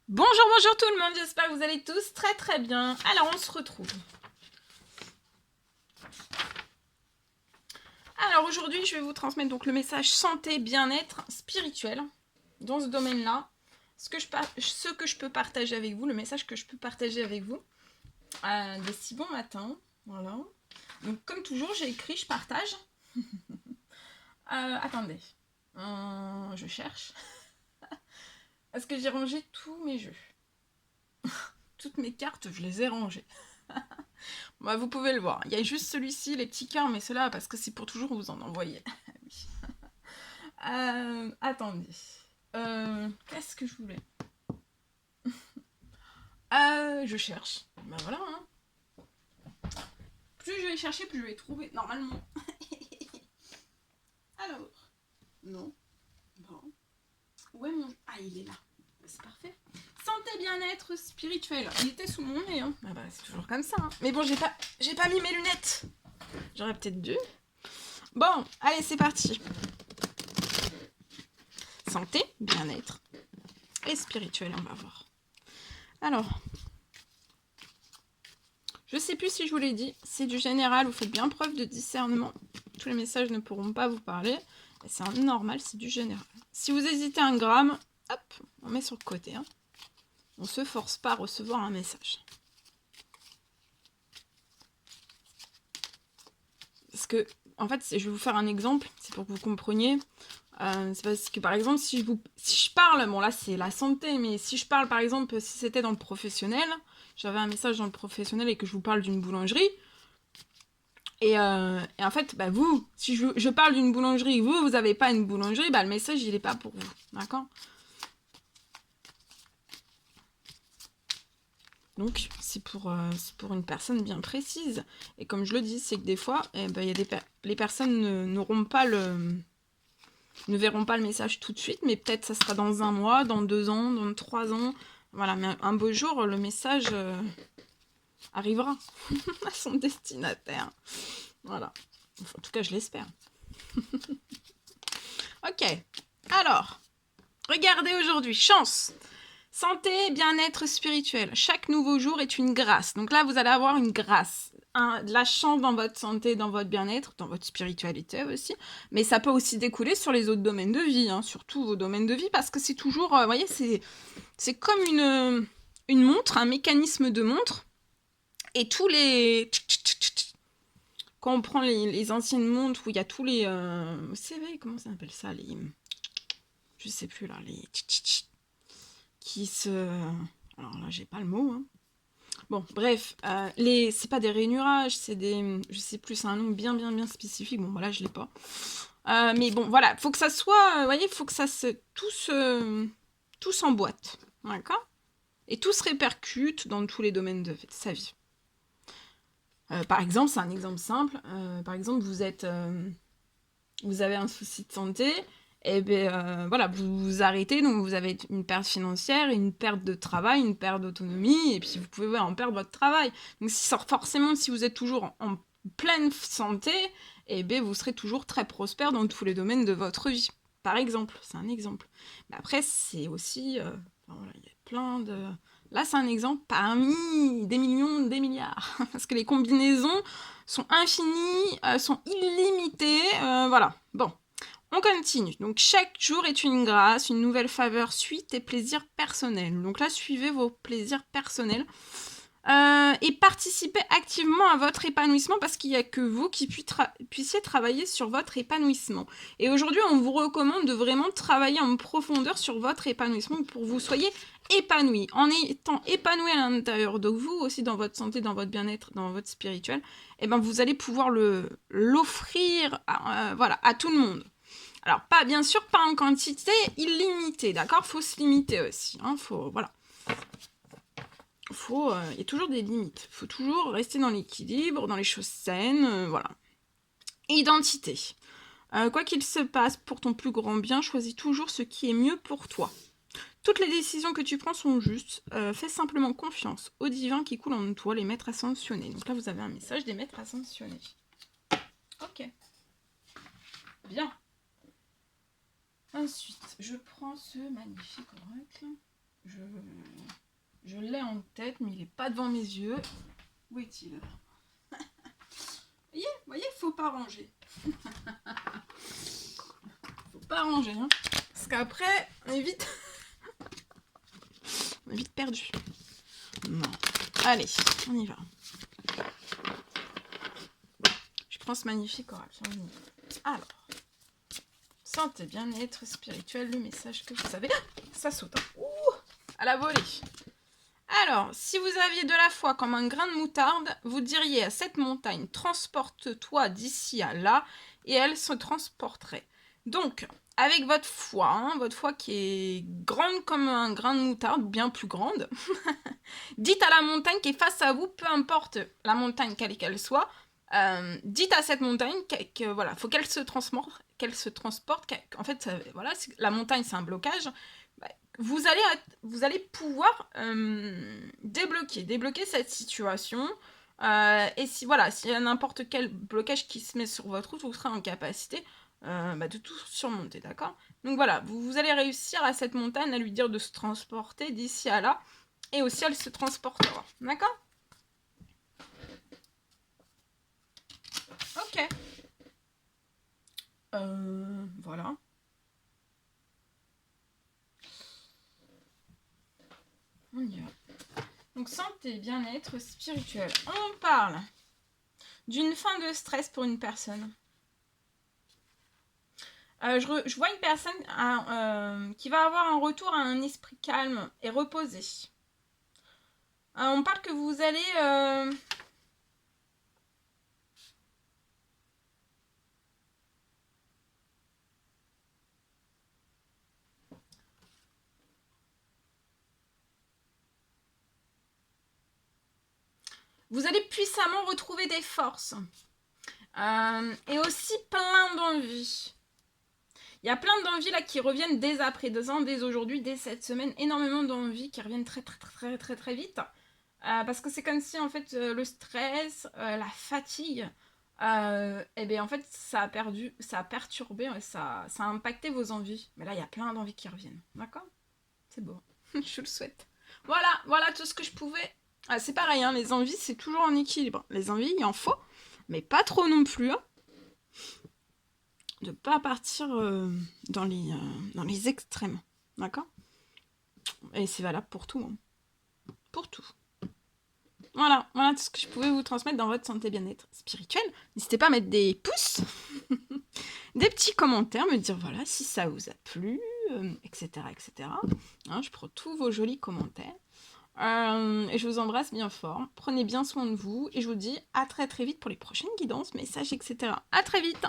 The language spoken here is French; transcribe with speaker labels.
Speaker 1: Bonjour, bonjour tout le monde, j'espère que vous allez tous très très bien. Alors on se retrouve. Alors aujourd'hui je vais vous transmettre donc le message santé, bien-être spirituel dans ce domaine-là. Ce que je peux partager avec vous, le message que je peux partager avec vous. Des si bons matins, voilà. Donc comme toujours j'ai écrit, je partage. Attendez, je cherche. Parce que j'ai rangé tous mes jeux. Toutes mes cartes, je les ai rangées. Bah, vous pouvez le voir. Il y a juste celui-ci, les petits cœurs, mais ceux-là, parce que c'est pour toujours vous en envoyer. Oui. Attendez. Qu'est-ce que je voulais Je cherche. Ben voilà. Hein. Plus je vais chercher, plus je vais trouver. Normalement. Alors. Non. Bon. Où est mon... Ah, il est là. C'est parfait. Santé, bien-être spirituel. Il était sous mon nez. Hein. Ah bah, c'est toujours comme ça. Hein. Mais bon, j'ai pas mis mes lunettes. J'aurais peut-être dû. Bon, allez, c'est parti. Santé, bien-être et spirituel, on va voir. Alors, je sais plus si je vous l'ai dit, c'est du général, vous faites bien preuve de discernement. Tous les messages ne pourront pas vous parler. C'est normal, c'est du général. Si vous hésitez un gramme, hop, on met sur le côté. Hein. On se force pas à recevoir un message. Parce que, en fait, je vais vous faire un exemple, c'est pour que vous compreniez. C'est parce que, par exemple, si je parle, bon là c'est la santé, mais si je parle, par exemple, si c'était dans le professionnel, j'avais un message dans le professionnel et que je vous parle d'une boulangerie, et en fait, bah vous, si je parle d'une boulangerie, vous n'avez pas une boulangerie, bah le message, il n'est pas pour vous, d'accord? Donc, c'est pour une personne bien précise. Et comme je le dis, c'est que des fois, les personnes n'auront pas ne verront pas le message tout de suite, mais peut-être ça sera dans 1 mois, dans 2 ans, dans 3 ans. Voilà, mais un beau jour, le message arrivera à son destinataire. Voilà. En tout cas, je l'espère. Ok. Alors, regardez aujourd'hui. Chance. Santé, bien-être spirituel. Chaque nouveau jour est une grâce. Donc là, vous allez avoir une grâce. De la chance dans votre santé, dans votre bien-être, dans votre spiritualité aussi. Mais ça peut aussi découler sur les autres domaines de vie, hein, sur tous vos domaines de vie, parce que c'est toujours, vous voyez, c'est comme une montre, un mécanisme de montre. Et tous les... Quand on prend les anciennes montres où il y a tous les... vous savez, comment ça s'appelle ça les... Je sais plus là, les... Qui se... Alors là, j'ai pas le mot, hein. Bon, bref, c'est pas des rainurages, c'est des... Je sais plus, c'est un nom bien spécifique. Bon, voilà, je l'ai pas. Mais bon, voilà, faut que ça soit... Vous voyez, faut que ça se... Tout s'emboîte, d'accord? Et tout se répercute dans tous les domaines de sa vie. Par exemple, c'est un exemple simple. Par exemple, vous avez un souci de santé, et bien voilà, vous vous arrêtez, donc vous avez une perte financière, une perte de travail, une perte d'autonomie, et puis vous pouvez en perdre votre travail. Donc forcément, si vous êtes toujours en pleine santé, et bien vous serez toujours très prospère dans tous les domaines de votre vie. Par exemple, c'est un exemple. Mais après, c'est aussi... voilà, il y a plein de... Là, c'est un exemple parmi des millions, des milliards. Parce que les combinaisons sont infinies, sont illimitées. Voilà. Bon, on continue. Donc, chaque jour est une grâce, une nouvelle faveur, suite et plaisir personnel. Donc là, suivez vos plaisirs personnels. Et participez activement à votre épanouissement parce qu'il n'y a que vous qui puissiez travailler sur votre épanouissement. Et aujourd'hui, on vous recommande de vraiment travailler en profondeur sur votre épanouissement pour que vous soyez épanoui. En étant épanoui à l'intérieur de vous, aussi dans votre santé, dans votre bien-être, dans votre spirituel, et ben vous allez pouvoir l'offrir voilà, à tout le monde. Alors, bien sûr, pas en quantité illimitée, d'accord? Faut se limiter aussi. Hein, voilà. Il y a toujours des limites. Il faut toujours rester dans l'équilibre, dans les choses saines, voilà. Identité. Quoi qu'il se passe, pour ton plus grand bien, choisis toujours ce qui est mieux pour toi. Toutes les décisions que tu prends sont justes. Fais simplement confiance au divin qui coule en toi, les maîtres ascensionnés. Donc là, vous avez un message des maîtres ascensionnés. Ok. Bien. Ensuite, je prends ce magnifique oracle. en tête, mais il n'est pas devant mes yeux. Où est-il? Voyez, faut pas ranger. Faut pas ranger, hein. Parce qu'après, on est vite... on est vite perdu. Non. Allez, on y va. Je prends ce magnifique oracle. Alors, santé, bien-être spirituel, le message que vous avez. Ah, ça saute. Hein. Ouh, à la volée. Alors, si vous aviez de la foi comme un grain de moutarde, vous diriez à cette montagne, transporte-toi d'ici à là, et elle se transporterait. Donc, avec votre foi qui est grande comme un grain de moutarde, ou bien plus grande, dites à la montagne qui est face à vous, peu importe la montagne quelle qu'elle soit, dites à cette montagne que voilà, faut qu'elle se transporte, en fait, voilà, la montagne c'est un blocage. Vous allez pouvoir débloquer cette situation. Et si voilà, s'il y a n'importe quel blocage qui se met sur votre route, vous serez en capacité de tout surmonter, d'accord? Donc voilà, vous allez réussir à cette montagne à lui dire de se transporter d'ici à là, et aussi elle se transportera, d'accord? Ok. Voilà. On y va. Donc santé, bien-être spirituel. On parle d'une fin de stress pour une personne. Je vois une personne qui va avoir un retour à un esprit calme et reposé. On parle que vous allez... vous allez puissamment retrouver des forces. Et aussi plein d'envie. Il y a plein d'envies là qui reviennent dès après 2 ans, dès aujourd'hui, dès cette semaine. Énormément d'envies qui reviennent très vite. Parce que c'est comme si en fait le stress, la fatigue, et bien en fait ça a perturbé, ça a impacté vos envies. Mais là il y a plein d'envies qui reviennent. D'accord? C'est beau. Je le souhaite. Voilà tout ce que je pouvais. C'est pareil, hein, les envies c'est toujours en équilibre. Les envies il en faut, mais pas trop non plus. Hein. De pas partir dans les extrêmes. D'accord? Et c'est valable pour tout. Hein. Pour tout. Voilà tout ce que je pouvais vous transmettre dans votre santé bien-être spirituel. N'hésitez pas à mettre des pouces, des petits commentaires, me dire voilà si ça vous a plu, etc. Hein, je prends tous vos jolis commentaires. Et je vous embrasse bien fort. Prenez bien soin de vous et je vous dis à très vite pour les prochaines guidances, messages, etc. À très vite!